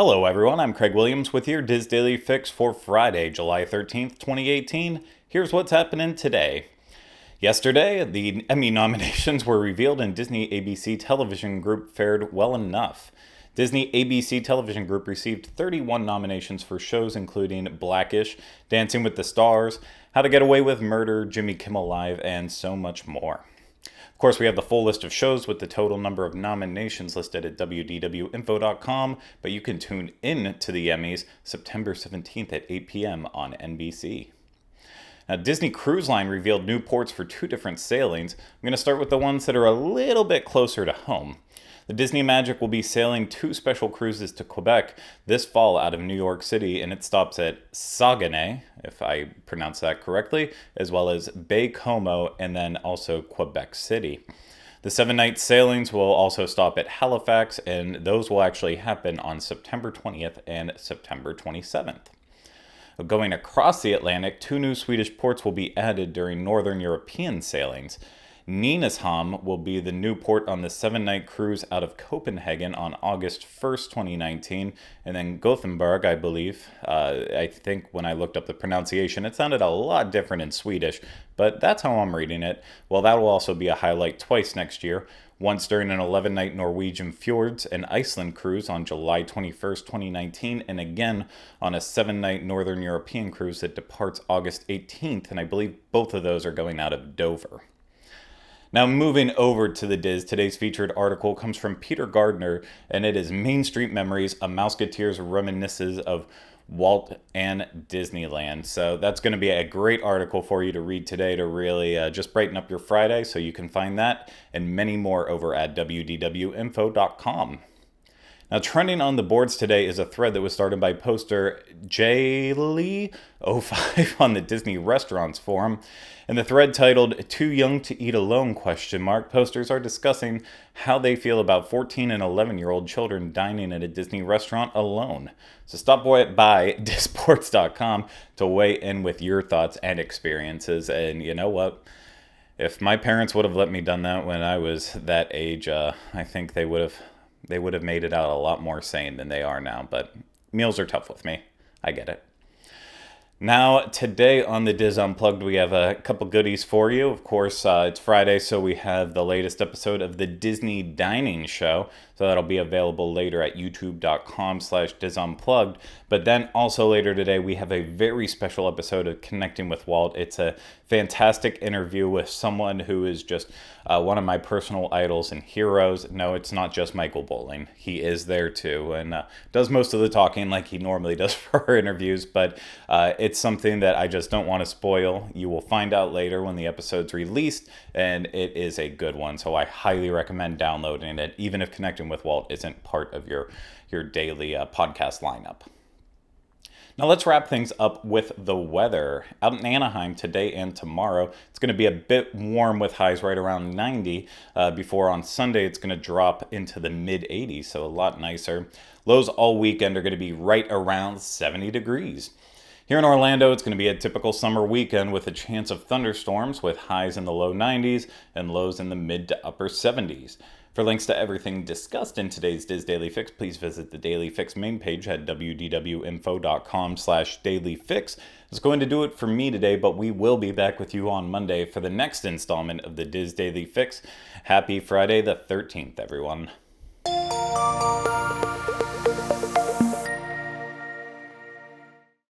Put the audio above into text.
Hello everyone, I'm Craig Williams with your Diz Daily Fix for Friday, July 13th, 2018. Here's what's happening today. Yesterday, the Emmy nominations were revealed and Disney ABC Television Group fared well enough. Disney ABC Television Group received 31 nominations for shows including Blackish, Dancing with the Stars, How to Get Away with Murder, Jimmy Kimmel Live, and so much more. Of course, we have the full list of shows with the total number of nominations listed at wdwinfo.com, but you can tune in to the Emmys September 17th at 8 p.m. on NBC. Now, Disney Cruise Line revealed new ports for 2 different sailings. I'm going to start with the ones that are a little bit closer to home. The Disney Magic will be sailing 2 special cruises to Quebec this fall out of New York City, and it stops at Saguenay, if I pronounce that correctly, as well as Baie-Comeau, and then also Quebec City. The 7-night sailings will also stop at Halifax, and those will actually happen on September 20th and September 27th. Going across the Atlantic, 2 new Swedish ports will be added during Northern European sailings. Nynäshamn will be the new port on the 7-night cruise out of Copenhagen on August 1st, 2019, and then Gothenburg, I believe. I think when I looked up the pronunciation, it sounded a lot different in Swedish, but that's how I'm reading it. Well, that will also be a highlight twice next year, once during an 11-night Norwegian Fjords and Iceland cruise on July 21st, 2019, and again on a 7-night Northern European cruise that departs August 18th, and I believe both of those are going out of Dover. Now, moving over to the Diz, today's featured article comes from Peter Gardner, and it is Main Street Memories, a Mouseketeer's reminiscences of Walt and Disneyland. So that's going to be a great article for you to read today to really just brighten up your Friday. So you can find that and many more over at wdwinfo.com. Now, trending on the boards today is a thread that was started by poster JLee05 on the Disney Restaurants forum. And the thread titled, "Too Young to Eat Alone?" Posters are discussing how they feel about 14 and 11-year-old children dining at a Disney restaurant alone. So stop by disports.com to weigh in with your thoughts and experiences. And you know what? If my parents would have let me done that when I was that age, I think they would have made it out a lot more sane than they are now, but meals are tough with me. I get it. Now, today on the Diz Unplugged, we have a couple goodies for you. Of course, it's Friday, so we have the latest episode of the Disney Dining Show. So that'll be available later at youtube.com/DizUnplugged. But then also later today, we have a very special episode of Connecting with Walt. It's a fantastic interview with someone who is just one of my personal idols and heroes. No, it's not just Michael Bowling. He is there too and does most of the talking like he normally does for our interviews. But it's something that I just don't want to spoil. You will find out later when the episode's released, and it is a good one. So I highly recommend downloading it, even if Connecting with Walt isn't part of your daily podcast lineup. Now let's wrap things up with the weather. Out in Anaheim today and tomorrow, it's going to be a bit warm with highs right around 90. Before on Sunday, it's going to drop into the mid-80s, so a lot nicer. Lows all weekend are going to be right around 70 degrees. Here in Orlando, it's going to be a typical summer weekend with a chance of thunderstorms with highs in the low 90s and lows in the mid to upper 70s. For links to everything discussed in today's Diz Daily Fix, please visit the Daily Fix main page at wdwinfo.com/dailyfix. It's going to do it for me today, but we will be back with you on Monday for the next installment of the Diz Daily Fix. Happy Friday the 13th, everyone.